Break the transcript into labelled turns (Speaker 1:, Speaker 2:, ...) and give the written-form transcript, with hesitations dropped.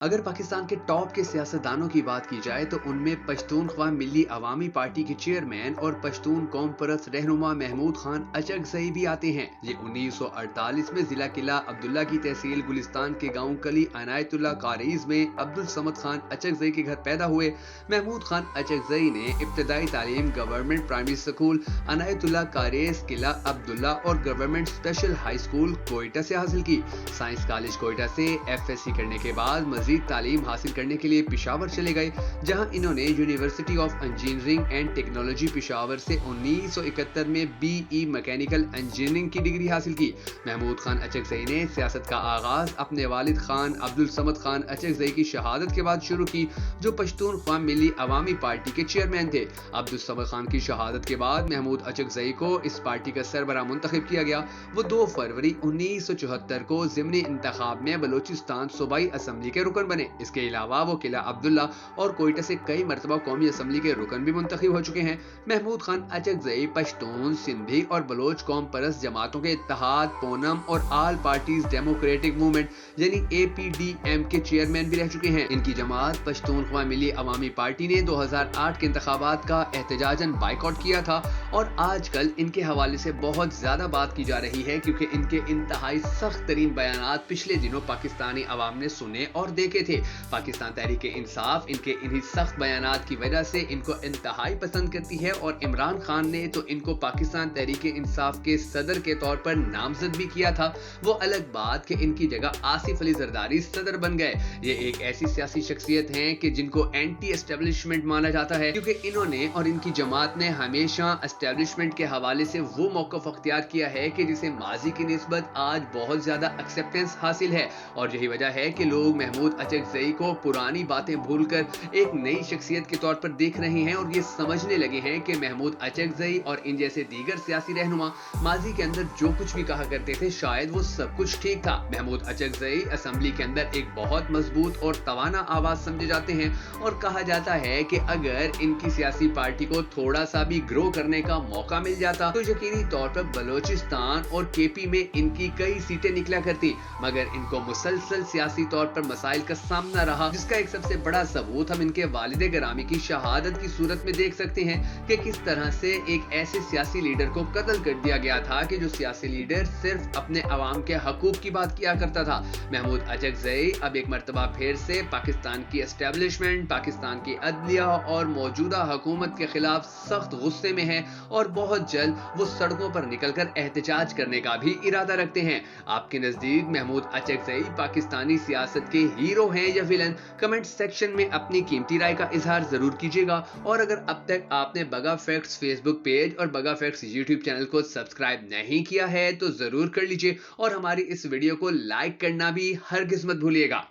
Speaker 1: अगर पाकिस्तान के टॉप के सियासतदानों की बात की जाए तो उनमें पश्तूनख्वा मिली अवामी पार्टी के चेयरमैन और पश्तून कौम परस्त रहनुमा महमूद खान अचकज़ई भी आते हैं। ये 1948 में जिला किला अब्दुल्ला की तहसील गुलिस्तान के गांव कली अनायतुल्ला कारीज में अब्दुल समद खान अचकज़ई के घर पैदा हुए। महमूद खान अचकज़ई ने इब्तदाई तालीम गवर्नमेंट प्राइमरी स्कूल अनायतुल्ला कारीज किला अब्दुल्ला और government special high school Quetta से हासिल की। साइंस कॉलेज कोयटा से FSc करने के बाद मजीद तालीम हासिल करने के लिए पिशावर चले गए, जहां इन्होंने university of engineering and technology Peshawar से 1971 में BE मैकेनिकल इंजीनियरिंग की डिग्री हासिल की। महमूद खान अचकज़ई ने सियासत का आगाज अपने वालिद खान अब्दुल समद खान अचकज़ई की शहादत के बाद शुरू की, जो पश्तूनख्वा मिली अवामी पार्टी के चेयरमैन थे। अब्दुल समद खान की शहादत के बाद महमूद अचकज़ई को इस पार्टी का सरबराह मुंतखब किया गया। वो 2 फरवरी 1974 को ज़िमनी इंतखाब में बलोचिस्तान सूबाई असम्बली के रुकन बने। इसके अलावा वो किला अब्दुल्ला और कोयटा से कई मरतबा कौमी असम्बली के रुकन भी मुंतखब हो चुके हैं। महमूद खान अचकज़ई पश्तून, सिंधी और बलोच कौम परस्त जमातों के इत्तेहाद, पूनम और आल पार्टीज डेमोक्रेटिक मूवमेंट यानी APDM के चेयरमैन भी रह चुके हैं। इनकी जमात पश्तूनख्वा मिली अवामी पार्टी ने 2008 के इंतखाबात का एहतजाजन बाइकआउट किया था और आजकल इनके हवाले से बहुत ज्यादा बात की जा रही है, क्योंकि इनके इंतहाई सख्त तरीन बयानात पिछले दिनों पाकिस्तानी अवाम ने सुने और देखे थे। पाकिस्तान तहरीक इंसाफ इनके इन्हीं सख्त बयानात की वजह से इनको इंतहाई पसंद करती है और इमरान खान ने तो इनको पाकिस्तान तहरीक इंसाफ के सदर के तौर पर नामजद भी किया था। वो अलग बात कि इनकी जगह आसिफ अली जरदारी सदर बन गए। ये एक ऐसी सियासी शख्सियत हैं कि जिनको एंटी एस्टेब्लिशमेंट माना जाता है, क्योंकि इन्होंने और इनकी जमात ने हमेशा एस्टेब्लिशमेंट के हवाले से वो मौक़िफ़ अख्तियार किया है कि जिसे माजी की निस्बत आज बहुत ज्यादा एक्सेप्टेंस हासिल है। और यही वजह है कि लोग महमूद अचकज़ई को पुरानी बातें भूलकर एक नई शख्सियत के तौर पर देख रहे हैं और ये समझने लगे हैं कि महमूद अचकज़ई और इन जैसे दीगर सियासी रहनुमा माजी के अंदर जो कुछ भी कहा करते थे शायद वो सब कुछ ठीक था। महमूद अचकज़ई असम्बली के अंदर एक बहुत मजबूत और तवाना आवाज समझे जाते हैं और कहा जाता है कि अगर इनकी सियासी पार्टी को थोड़ा सा भी ग्रो करने का मौका मिल जाता तो यकीनी तौर पर बलोचिस्तान और KP में इनकी कई सीटें निकला करती, मगर इनको मुसलसल सियासी तौर पर मसाइल का सामना रहा, जिसका एक सबसे बड़ा सबूत हम इनके वालिद गिरामी की शहादत की सूरत में देख सकते हैं कि किस तरह से एक ऐसे सियासी लीडर को कत्ल कर दिया गया था कि जो सियासी लीडर सिर्फ अपने अवाम के हकूक की बात किया करता था। महमूद अचकज़ई अब एक मर्तबा फिर से पाकिस्तान की एस्टेब्लिशमेंट, पाकिस्तान की अदलिया और मौजूदा हुकूमत के खिलाफ सख्त गुस्से में है और बहुत जल्द वो सड़कों पर निकलकर एहतजाज करने का भी इरादा रखते हैं। आपके नजदीक महमूद अचकज़ई पाकिस्तानी सियासत के हीरो हैं या विलन? कमेंट सेक्शन में अपनी कीमती राय का इजहार जरूर कीजिएगा। और अगर अब तक आपने बगा फैक्ट्स फेसबुक पेज और बगा फैक्ट्स यूट्यूब चैनल को सब्सक्राइब नहीं किया है तो जरूर कर लीजिए और हमारी इस वीडियो को लाइक करना भी हरगिज मत भूलिएगा।